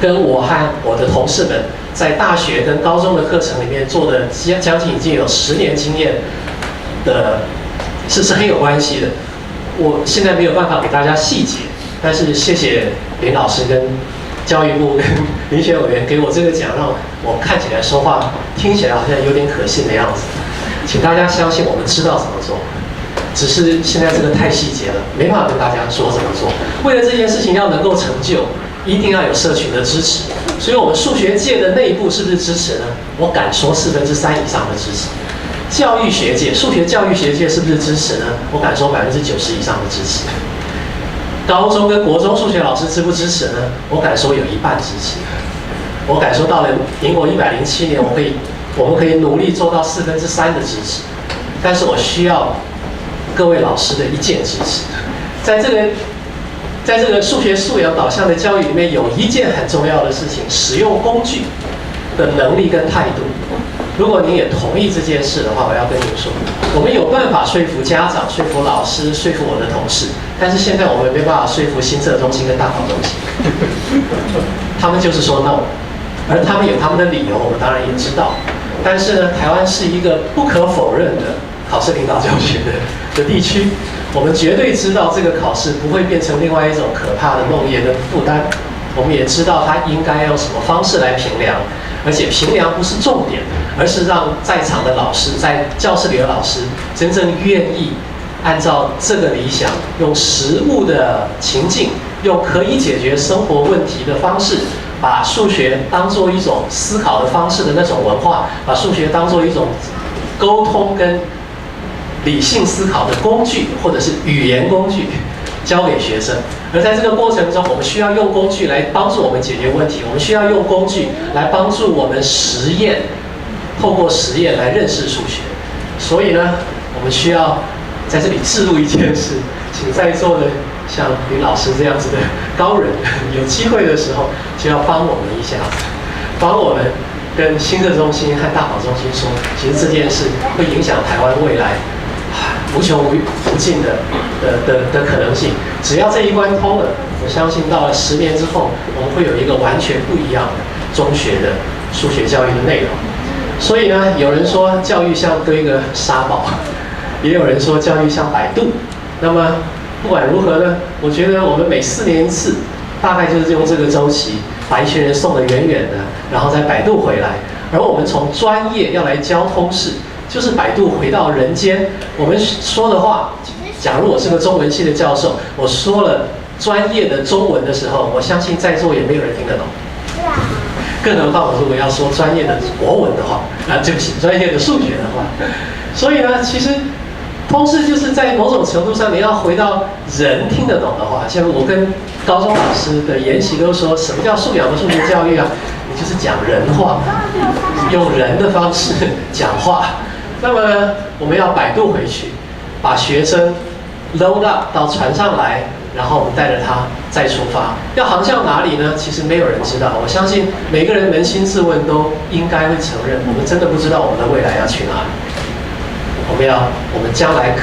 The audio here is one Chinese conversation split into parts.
跟我和我的同事们在大学跟高中的课程里面做的将近已经有10年经验的，是很有关系的。我现在没有办法给大家细节，但是谢谢林老师跟教育部跟遴选委员给我这个奖，让我看起来说话听起来好像有点可信的样子。请大家相信我们知道怎么做，只是现在这个太细节了，没办法跟大家说怎么做。为了这件事情要能够成就，一定要有社群的支持。所以我们数学界的内部是不是支持呢？我敢说3%以上的支持。教育学界，数学教育学界是不是支持呢？我敢说90%以上的支持。高中跟国中数学老师支不支持呢？我敢说有1半支持。我敢说到了民国107年，我们可以努力做到3%的支持。但是我需要各位老师的一件支持。在这个数学素养导向的教育里面，有一件很重要的事情：使用工具的能力跟态度。如果您也同意这件事的话，我要跟您说，我们有办法说服家长、说服老师、说服我的同事，但是现在我们没办法说服新测中心跟大考中心，他们就是说 no， 而他们有他们的理由，我们当然也知道。但是呢，台湾是一个不可否认的考试领导教学的地区，我们绝对知道这个考试不会变成另外一种可怕的梦魇跟负担，我们也知道它应该用什么方式来评量。而且评量不是重点，而是让在场的老师，在教室里的老师真正愿意按照这个理想，用实务的情境，用可以解决生活问题的方式，把数学当作一种思考的方式的那种文化，把数学当作一种沟通跟理性思考的工具，或者是语言工具，交给学生。而在这个过程中，我们需要用工具来帮助我们解决问题，我们需要用工具来帮助我们实验，透过实验来认识数学。所以呢，我们需要在这里置入一件事，请在座的像林老师这样子的高人，有机会的时候就要帮我们一下子，帮我们跟新测中心和大考中心说，其实这件事会影响台湾未来无穷无尽的可能性。只要这一关通了，我相信到了10年之后，我们会有一个完全不一样的中学的数学教育的内容。所以呢，有人说教育像堆个沙堡，也有人说教育像百度。那么不管如何呢，我觉得我们每4年一次，大概就是用这个周期，把一群人送得远远的，然后再百度回来。而我们从专业要来教通识，就是百度回到人间。我们说的话，假如我是个中文系的教授，我说了专业的中文的时候，我相信在座也没有人听得懂。更何况我如果要说专业的国文的话，对不起，专业的数学的话。所以呢，其实通识就是在某种程度上，你要回到人听得懂的话，像我跟高中老师的研习都说，什么叫素养的数学教育啊？你就是讲人话，用人的方式讲话。那么我们要百度回去，把学生 load up 到船上来，然后我们带着他再出发。要航向哪里呢？其实没有人知道。我相信每个人扪心自问都应该会承认，我们真的不知道我们的未来要去哪里。我们将来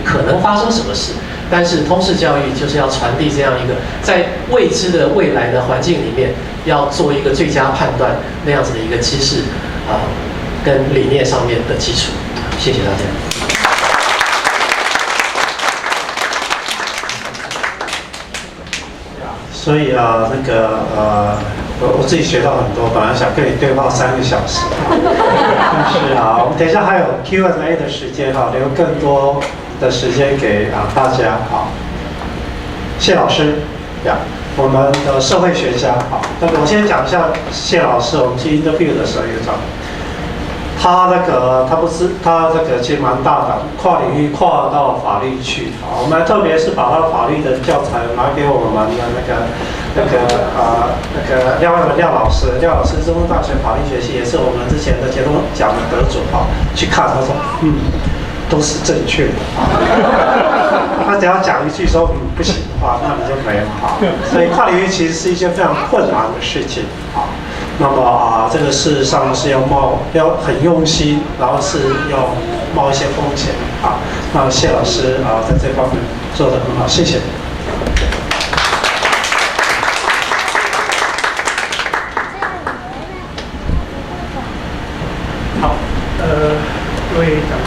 可能发生什么事？但是通识教育就是要传递这样一个在未知的未来的环境里面，要做一个最佳判断那样子的一个知识跟理念上面的基础。谢谢大家。所以我自己学到很多，本来想跟你对话3个小时，但是我们等一下还有 Q&A 的时间留更多的时间给大家谢老师我们的社会学家那个我先讲一下谢老师，我们去 interview 的时候有讲。他其实蛮大胆，跨领域跨到法律去我们特别是把他法律的教材拿给我们的廖老师，中山大学法律学系也是我们之前的节目奖的得主去看他说都是正确的他只要讲一句说不行的话，那你就没了所以跨领域其实是一件非常困难的事情那么这个事实上是要很用心，然后是要冒一些风险那谢老师在这方面做得很好，谢谢。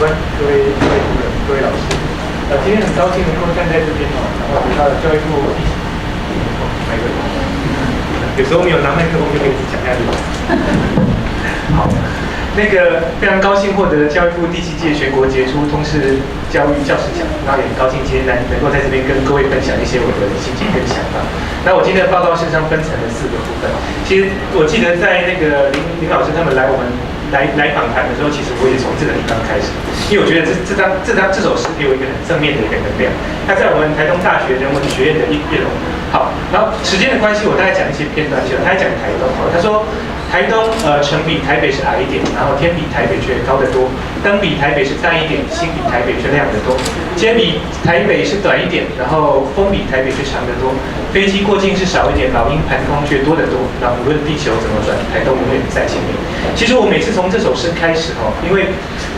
官、各位主任、各位老师，今天很高兴能够站在这边哦，然后得到了教育部有时候没有拿麦克风就可以讲下去。好，那个非常高兴获得教育部第7届全国杰出通识教育教师奖，然后也很高兴今天能够在这边跟各位分享一些我的心情跟想法。那我今天的报告事实上分成了4个部分。其实我记得在那个林老师他们来访谈的时候，其实我也从这个地方开始，因为我觉得这首诗给我一个很正面的一个能量。它在我们台东大学人文学院的1楼。好，然后时间的关系，我大概讲一些片段就好。他在讲台东，他说台东城比台北是矮一点，然后天比台北却高得多，灯比台北是淡一点，心比台北却亮得多，街比台北是短一点，然后风比台北却长得多，飞机过境是少一点，老鹰盘空却多得多。那无论地球怎么转，台东永远在前面。其实我每次从这首诗开始因为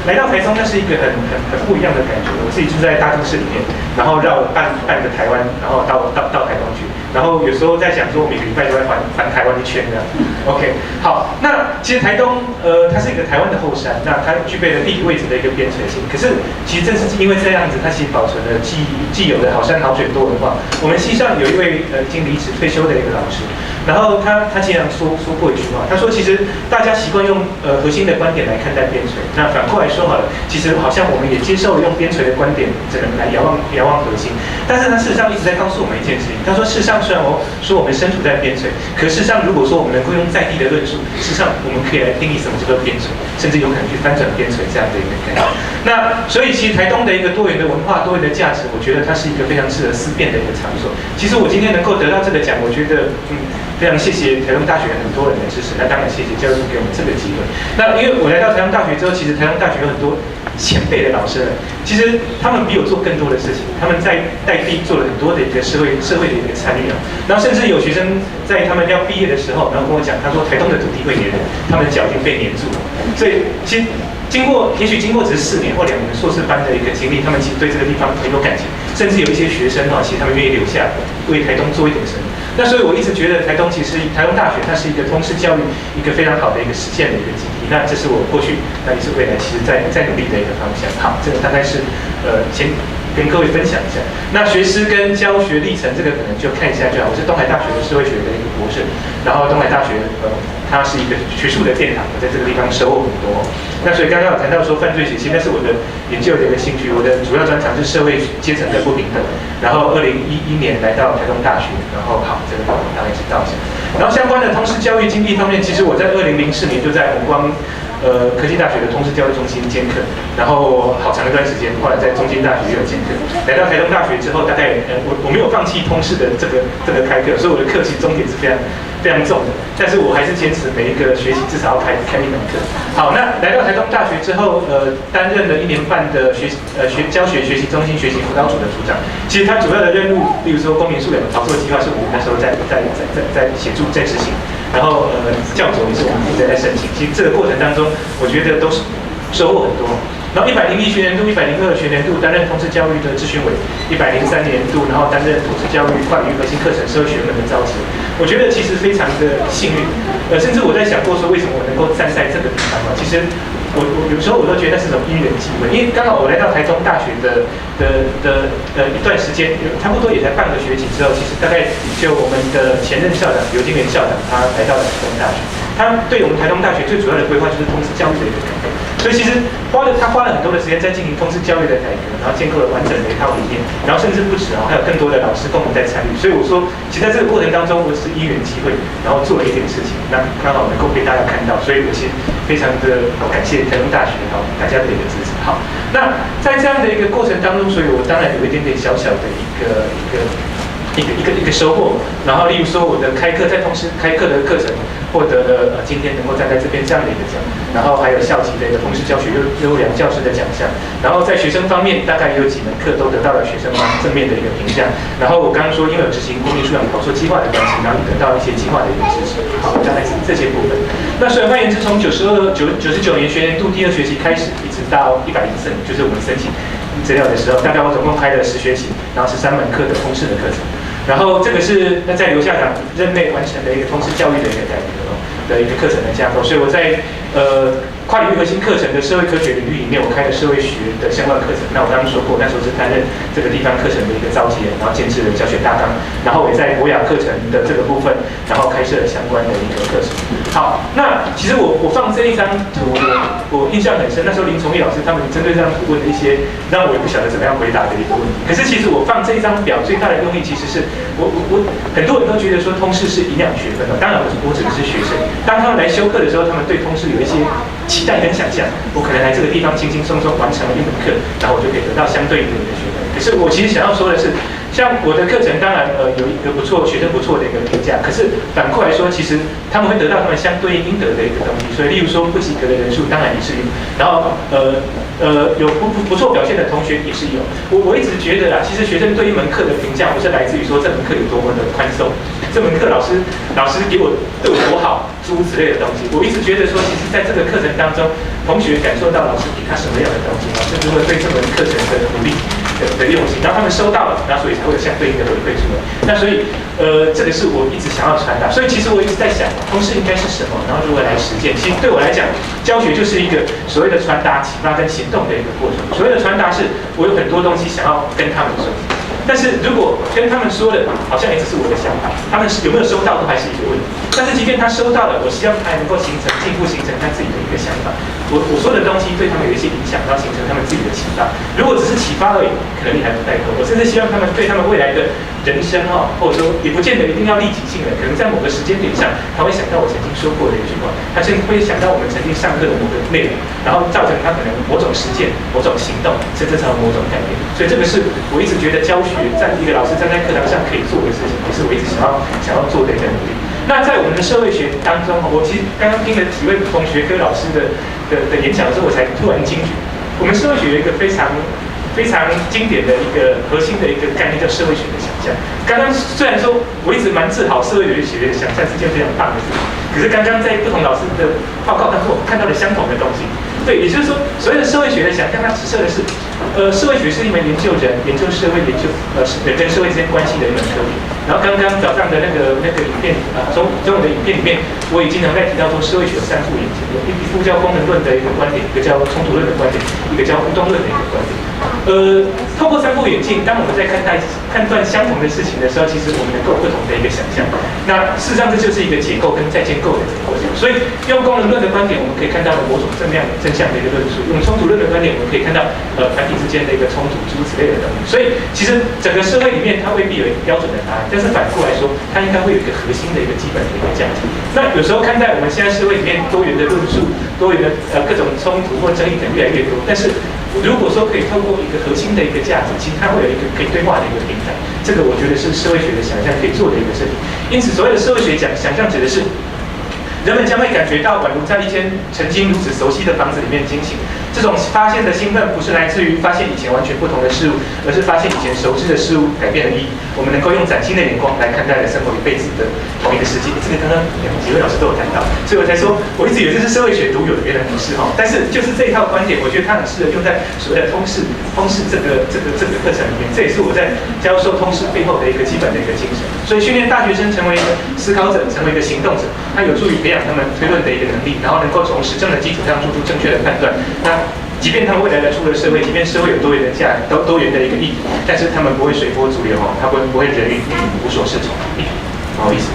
来到台东，那是一个很不一样的感觉。我自己住在大都市里面，然后绕半个台湾，然后到台东去，然后有时候在想说，我每个礼拜都会环台湾一圈的。OK， 好，那其实台东它是一个台湾的后山，那它具备了地理位置的一个边陲性。可是其实正是因为这样子，它其实保存了既有的好山好水多文化。我们系上有一位已经离职退休的一个老师，然后他经常说过一句话，他说其实大家习惯用核心的观点来看待边陲，那反过来说好了，其实好像我们也接受了用边陲的观点只能来遥望核心，但是他事实上一直在告诉我们一件事情，他说事实上虽然说我们身处在边陲，可事实上如果说我们能够用在地的论述，事实上我们可以来定义什么叫做边陲，甚至有可能去翻转边陲这样的一个概念。那所以其实台东的一个多元的文化、多元的价值，我觉得它是一个非常适合思辨的一个场所。其实我今天能够得到这个奖，我觉得非常谢谢台东大学很多人的支持，那当然谢谢教育部给我们这个机会。那因为我来到台东大学之后，其实台东大学有很多前辈的老师们，其实他们比我做更多的事情，他们在地做了很多的一个社会的一个参与然后甚至有学生在他们要毕业的时候，然后跟我讲，他说台东的土地会黏人，他们的脚已经被黏住了。所以其实也许经过只是4年或2年硕士班的一个经历，他们其实对这个地方很有感情，甚至有一些学生其实他们愿意留下为台东做一点什么。那所以我一直觉得台东大学它是一个通识教育一个非常好的一个实践的一个基地。那这是我过去，那也是未来其实在努力的一个方向。好，这个大概是先跟各位分享一下。那学师跟教学历程这个可能就看一下就好。我是东海大学的社会学的一个博士，然后东海大学它是一个学术的殿堂，我在这个地方收获很多。那所以刚刚有谈到说犯罪血腥，那是我的研究的一个兴趣。我的主要专长是社会阶层的不平等。然后2011年来到台东大学，然后好，这个大概知道一下。然后相关的通识教育经历方面，其实我在2004年就在弘光科技大学的通识教育中心兼课，然后好长一段时间，后来在中兴大学也有兼课。来到台东大学之后，大概我没有放弃通识的这个开课，所以我的课其实重点是非常重的，但是我还是坚持每一个学期至少要开1门课。好，那来到台东大学之后，担任了1年半的教学学习中心学习辅导组的组长。其实他主要的任务，例如说公民素养的操作计划，是我们那时候在协助在执行。然后教总也是我们一直在申请。其实这个过程当中，我觉得都是收获很多。然后101学年度、102学年度担任通识教育的咨询委，103年度然后担任通识教育跨领域核心课程社会学门的召集。我觉得其实非常的幸运，甚至我在想过说为什么我能够站在这个地方其实我有时候我都觉得那是种因缘际会，因为刚好我来到台中大学的一段时间，差不多也才半个学期之后，其实大概就我们的前任校长刘金元校长他来到了台中大学，他对我们台中大学最主要的规划就是通识教育的一个改革。所以其实他花了很多的时间在进行通识教育的改革，然后建构了完整的一套理念，然后甚至不止还有更多的老师共同在参与。所以我说，其实在这个过程当中，我是因缘机会，然后做了一点事情，那刚好能够被大家看到，所以我先非常的感谢台中大学大家的一个支持。好，那在这样的一个过程当中，所以我当然有一点点小小的一个收获。然后例如说我的在通识开课的课程获得了今天能够站在这边这样的一个奖，然后还有校级的一个通识教学优良教师的奖项。然后在学生方面，大概也有几门课都得到了学生方正面的一个评价。然后我刚刚说，因为有执行公民素养考作计划的关系，然后也得到一些计划的一个支持。好，大概是这些部分。那所以换言之，从99年学年度第2学期开始，一直到104年，就是我们申请资料的时候，大概我总共开了10学期，然后13门课的通识的课程。然后这个是在刘校长任内完成的一个通识教育的一个改革的一个课程的架构，所以我在跨领域核心课程的社会科学领域里面，我开了社会学的相关课程。那我刚刚说过，那时候是担任这个地方课程的一个召集人，然后建制了教学大纲，然后也在博雅课程的这个部分，然后开设了相关的一个课程。好，那其实我放这一张图，我印象很深。那时候林崇义老师他们针对这张图问的一些让我也不晓得怎么样回答的一个问题。可是其实我放这一张表最大的用意，其实是我很多人都觉得说通识是营养学分的，当然我指的是学生，当他们来修课的时候，他们对通识有一些期待跟想象，我可能来这个地方轻轻松松完成了一门课，然后我就可以得到相对应的学分。可是我其实想要说的是，像我的课程当然有一个不错学生不错的一个评价，可是反过来说，其实他们会得到他们相对应得的一个东西。所以例如说不及格的人数当然也是有，然后有不错表现的同学也是有。我一直觉得啦，其实学生对一门课的评价不是来自于说这门课有多么的宽松，这门课老师对我多好，诸如此类的东西。我一直觉得说，其实在这个课程当中，同学感受到老师给他什么样的东西，老师就会对这门课程的努力的用心，然后他们收到了，那所以才会有相对应的回馈出来。那所以这个是我一直想要传达。所以其实我一直在想，通识应该是什么，然后如何来实践。其实对我来讲，教学就是一个所谓的传达、启发跟行动的一个过程。所谓的传达是，我有很多东西想要跟他们说。但是如果跟他们说的好像也只是我的想法，他们有没有收到都还是一个问题。但是即便他收到了，我希望他还能够进一步形成他自己的一个想法。我说的东西对他们有一些影响，然后形成他们自己的启发。如果只是启发而已，可能力还不太够。我甚至希望他们对他们未来的人生或者说也不见得一定要立即性的，可能在某个时间点上，他会想到我曾经说过的一句话，他甚至会想到我们曾经上课的某个内容，然后造成他可能某种实践、某种行动，甚至成某种改变。所以这个是我一直觉得教学在一个老师站在课堂上可以做的事情，也是我一直想要做的一个努力。那在我们的社会学当中，我其实刚刚听了几位同学跟老师的演讲的时候，我才突然惊觉，我们社会学有一个非常经典的一个核心的一个概念，叫社会学的想象。刚刚虽然说我一直蛮自豪社会学的想象是件非常棒的事情，可是刚刚在不同老师的报告当中，我看到了相同的东西。对，也就是说，所谓的社会学的想象，它指涉的是，社会学是一门研究人、研究社会、研究人跟社会之间关系的一门科学。然后刚刚早上的那个影片中文的影片里面，我已经常在提到说，社会学有三副眼镜，一副叫功能论的一个观点，一个叫冲突论的观点，一个叫互动论的一个观点。透过三副眼镜，当我们在看断相同的事情的时候，其实我们能够有不同的一个想象。那事实上这就是一个解构跟再建构的一个过程。所以用功能论的观点，我们可以看到某种正向的一个论述；用冲突论的观点，我们可以看到团体之间的一个冲突，诸如此类的东西。所以其实整个社会里面，它未必有一个标准的答案，但是反过来说，它应该会有一个核心的一个基本的一个价值。那有时候看待我们现在社会里面多元的论述、多元的各种冲突或争议可能越来越多，但是如果说可以透过一个核心的一个价值，其实它会有一个可以对话的一个平台，这个我觉得是社会学的想象可以做的一个事情。因此，所谓的社会学想象指的是，人们将会感觉到宛如在一间曾经如此熟悉的房子里面惊醒。这种发现的兴奋不是来自于发现以前完全不同的事物，而是发现以前熟知的事物改变了意义。我们能够用崭新的眼光来看待了生活一辈子的同一个世界。这个刚刚几位老师都有谈到，所以我才说，我一直以为这是社会学独有的，原来不是哈。但是就是这一套观点，我觉得它很适合用在所谓的通识这个课程里面。这也是我在教授通识背后的一个基本的一个精神。所以训练大学生成为一个思考者，成为一个行动者，它有助于培养他们推论的一个能力，然后能够从实证的基础上做出正确的判断。那即便他们未来出了社会，即便社会有多元的多元的一个意义，但是他们不会随波逐流他不会人云亦云、无所适从。不好意思。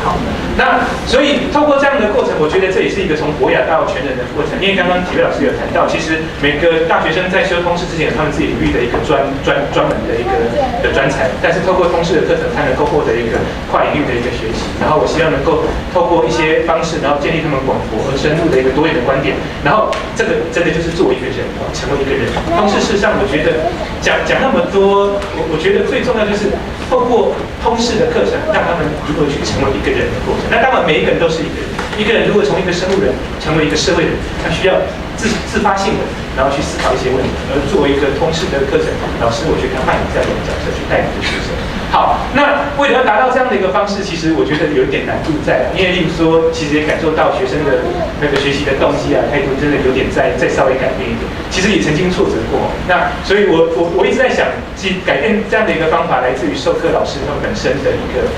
好，那所以透过这样的过程，我觉得这也是一个从博雅到全人的过程。因为刚刚几位老师有谈到，其实每个大学生在修通识之前，有他们自己领域的一个专门的一个专才，但是透过通识的课程，他能够获得一个跨领域的一个学习。然后我希望能够透过一些方式，然后建立他们广博而深入的一个多元的观点。然后这个真的就是做一个人，成为一个人。通识事实上，我觉得讲那么多，我觉得最重要就是透过通识的课程，让他们如何去成为一个人的过程。那当然，每一个人都是一个人。一个人如果从一个生物人成为一个社会人，他需要自发性的，然后去思考一些问题。而作为一个通识的课程老师，我觉得他扮演这样的角色，去带领着学生。好，那为了要达到这样的一个方式，其实我觉得有一点难度在，因为例如说，其实也感受到学生的那个学习的动机态度，真的有点再稍微改变一点。其实也曾经挫折过，那所以我一直在想，其实改变这样的一个方法，来自于授课老师他们本身的一个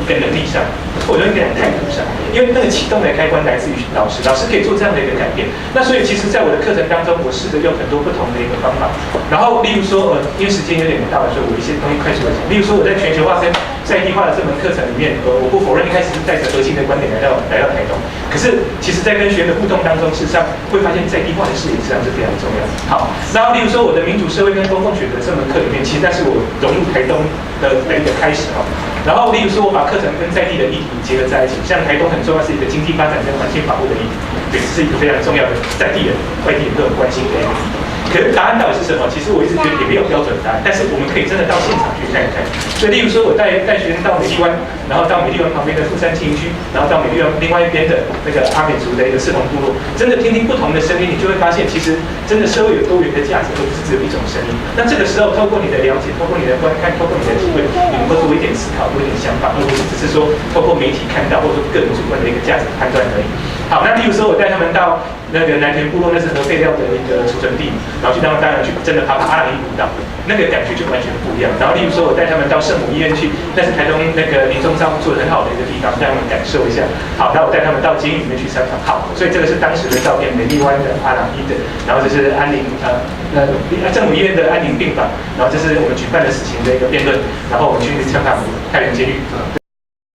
能力上，或者说一个态度上。因为那个启动的开关来自于老师，老师可以做这样的一个改变。那所以其实在我的课程当中，我试着用很多不同的一个方法。然后例如说，因为时间有点到了，所以我一些东西快速的讲。例如说我在全球化跟在地化的这门课程里面，我不否认一开始是带着核心的观点来到台东，可是其实在跟学员的互动当中，事实上会发现在地化的视野实际上是非常重要的。好，然后例如说我的民主社会跟公共学的这门课里面，其实那是我融入台东的一个开始哈。然后例如说我把课程跟在地的议题结合在一起，像台东很重要是一个经济发展跟环境保护的议题，也是一个非常重要的在地人、外地人都很关心的一个议题。可是答案到底是什么？其实我一直觉得也没有标准答案，但是我们可以真的到现场去看一看。所以，例如说，我带学生到美丽湾，然后到美丽湾旁边的富山青营区，然后到美丽湾另外一边的那个阿美族的一个士同部落，真的听听不同的声音，你就会发现，其实真的社会有多元的价值，而不是只有一种声音。那这个时候，透过你的了解，透过你的观看，透过你的体会，你能够多一点思考，多一点想法，而不是只是说透过媒体看到，或者说个人主观的一个价值判断而已。好，那例如说，我带他们到那个南田部落，那是核废料的一个储存地，然后去让他们去真的爬阿朗伊古道，那个感觉就完全不一样。然后例如说，我带他们到圣母医院去，那是台东那个民众照顾做得很好的一个地方，让他们感受一下。好，那我带他们到监狱里面去参访。好，所以这个是当时的照片，美丽湾的阿朗伊的，然后这是安宁圣母医院的安宁病房，然后这是我们举办的死刑的一个辩论，然后我们去参访太原监狱。